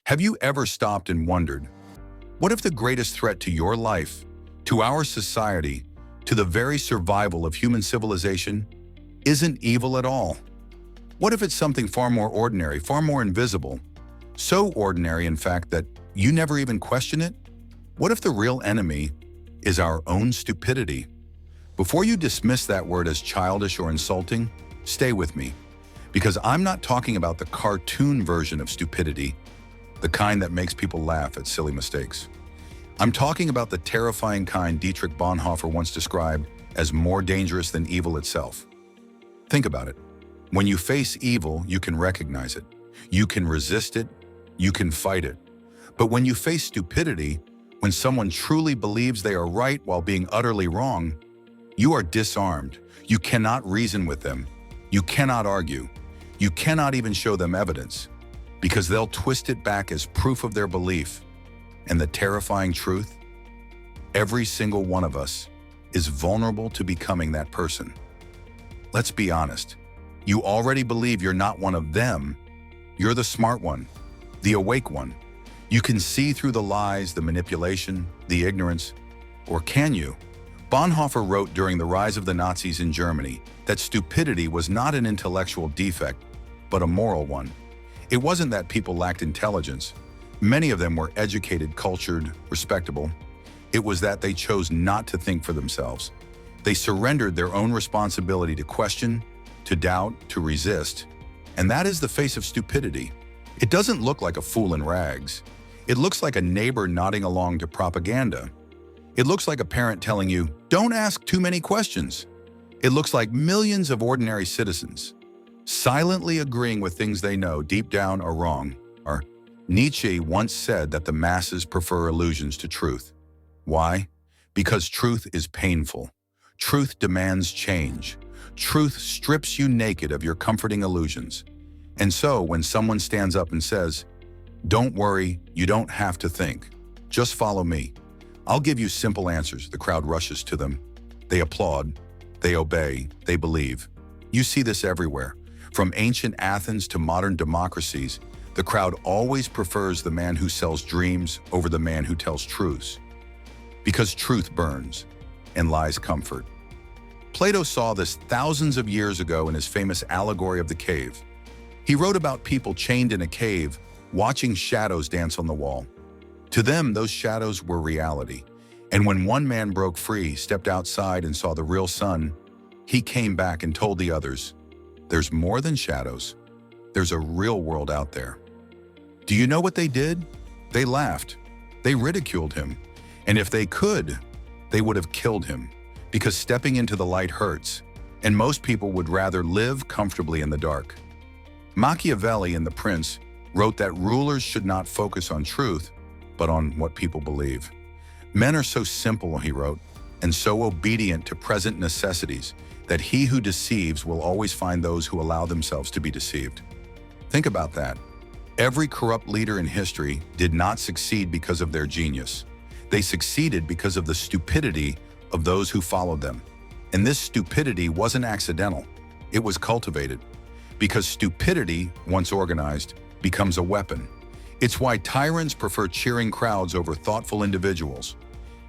Have you ever stopped and wondered, what if the greatest threat to your life, to our society, to the very survival of human civilization, isn't evil at all? What if it's something far more ordinary, far more invisible? So ordinary, in fact, that you never even question it? What if the real enemy is our own stupidity? Before you dismiss that word as childish or insulting, stay with me, because I'm not talking about the cartoon version of stupidity, the kind that makes people laugh at silly mistakes. I'm talking about the terrifying kind Dietrich Bonhoeffer once described as more dangerous than evil itself. Think about it. When you face evil, you can recognize it. You can resist it. You can fight it. But when you face stupidity, when someone truly believes they are right while being utterly wrong, you are disarmed. You cannot reason with them. You cannot argue. You cannot even show them evidence, because they'll twist it back as proof of their belief. And the terrifying truth? Every single one of us is vulnerable to becoming that person. Let's be honest. You already believe you're not one of them. You're the smart one, the awake one. You can see through the lies, the manipulation, the ignorance. Or can you? Bonhoeffer wrote during the rise of the Nazis in Germany that stupidity was not an intellectual defect, but a moral one. It wasn't that people lacked intelligence. Many of them were educated, cultured, respectable. It was that they chose not to think for themselves. They surrendered their own responsibility to question, to doubt, to resist. And that is the face of stupidity. It doesn't look like a fool in rags. It looks like a neighbor nodding along to propaganda. It looks like a parent telling you, don't ask too many questions. It looks like millions of ordinary citizens silently agreeing with things they know deep down are wrong. Or Nietzsche once said that the masses prefer illusions to truth. Why? Because truth is painful. Truth demands change. Truth strips you naked of your comforting illusions. And so when someone stands up and says, don't worry, you don't have to think. Just follow me. I'll give you simple answers. The crowd rushes to them. They applaud. They obey. They believe. You see this everywhere. From ancient Athens to modern democracies, the crowd always prefers the man who sells dreams over the man who tells truths. Because truth burns and lies comfort. Plato saw this thousands of years ago in his famous allegory of the cave. He wrote about people chained in a cave, watching shadows dance on the wall. To them, those shadows were reality. And when one man broke free, stepped outside and saw the real sun, he came back and told the others, there's more than shadows. There's a real world out there. Do you know what they did? They laughed. They ridiculed him. And if they could, they would have killed him, because stepping into the light hurts, and most people would rather live comfortably in the dark. Machiavelli in The Prince wrote that rulers should not focus on truth, but on what people believe. Men are so simple, he wrote, and so obedient to present necessities that he who deceives will always find those who allow themselves to be deceived. Think about that. Every corrupt leader in history did not succeed because of their genius. They succeeded because of the stupidity of those who followed them. And this stupidity wasn't accidental. It was cultivated. Because stupidity, once organized, becomes a weapon. It's why tyrants prefer cheering crowds over thoughtful individuals.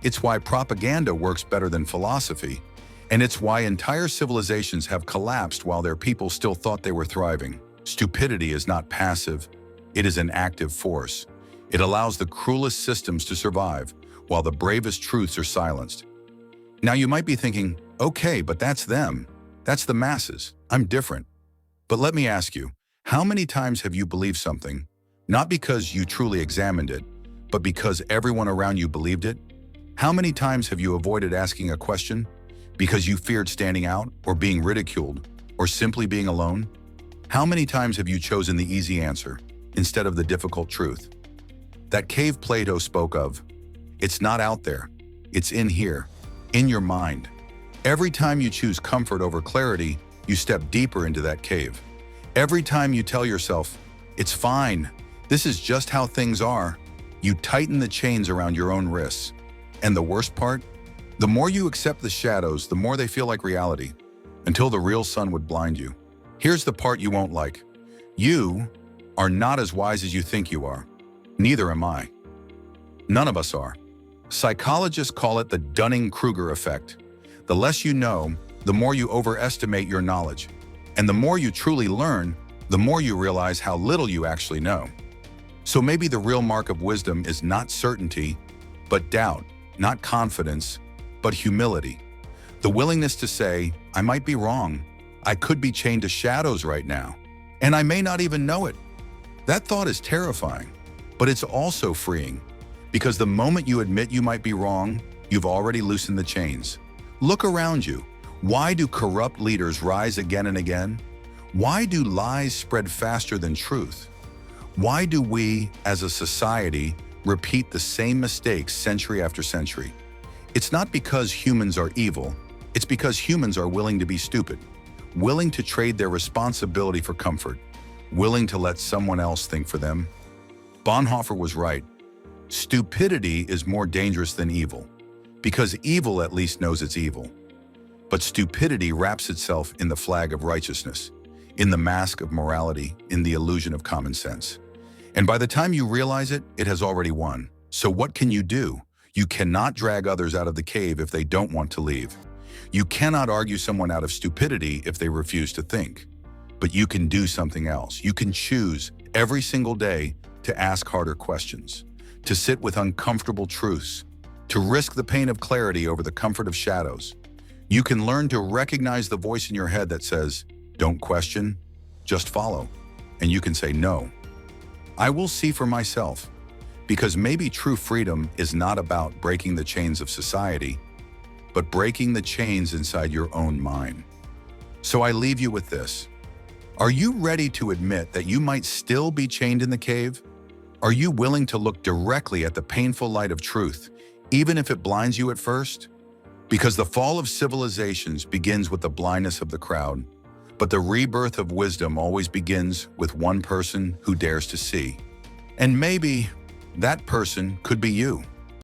It's why propaganda works better than philosophy. And it's why entire civilizations have collapsed while their people still thought they were thriving. Stupidity is not passive. It is an active force. It allows the cruelest systems to survive, while the bravest truths are silenced. Now you might be thinking, okay, but that's them. That's the masses. I'm different. But let me ask you, how many times have you believed something, not because you truly examined it, but because everyone around you believed it? How many times have you avoided asking a question because you feared standing out or being ridiculed or simply being alone? How many times have you chosen the easy answer instead of the difficult truth? That cave Plato spoke of, it's not out there, it's in here, in your mind. Every time you choose comfort over clarity, you step deeper into that cave. Every time you tell yourself, it's fine, this is just how things are, you tighten the chains around your own wrists. And the worst part? The more you accept the shadows, the more they feel like reality, until the real sun would blind you. Here's the part you won't like. You are not as wise as you think you are. Neither am I. None of us are. Psychologists call it the Dunning-Kruger effect. The less you know, the more you overestimate your knowledge. And the more you truly learn, the more you realize how little you actually know. So maybe the real mark of wisdom is not certainty, but doubt, not confidence, but humility. The willingness to say, I might be wrong. I could be chained to shadows right now, and I may not even know it. That thought is terrifying, but it's also freeing, because the moment you admit you might be wrong, you've already loosened the chains. Look around you. Why do corrupt leaders rise again and again? Why do lies spread faster than truth? Why do we, as a society, repeat the same mistakes century after century? It's not because humans are evil, it's because humans are willing to be stupid, willing to trade their responsibility for comfort, willing to let someone else think for them. Bonhoeffer was right. Stupidity is more dangerous than evil, because evil at least knows it's evil. But stupidity wraps itself in the flag of righteousness, in the mask of morality, in the illusion of common sense. And by the time you realize it, it has already won. So what can you do? You cannot drag others out of the cave if they don't want to leave. You cannot argue someone out of stupidity if they refuse to think. But you can do something else. You can choose every single day to ask harder questions, to sit with uncomfortable truths, to risk the pain of clarity over the comfort of shadows. You can learn to recognize the voice in your head that says, don't question, just follow. And you can say, no, I will see for myself. Because maybe true freedom is not about breaking the chains of society, but breaking the chains inside your own mind. So I leave you with this. Are you ready to admit that you might still be chained in the cave? Are you willing to look directly at the painful light of truth, even if it blinds you at first? Because the fall of civilizations begins with the blindness of the crowd, but the rebirth of wisdom always begins with one person who dares to see. And maybe that person could be you.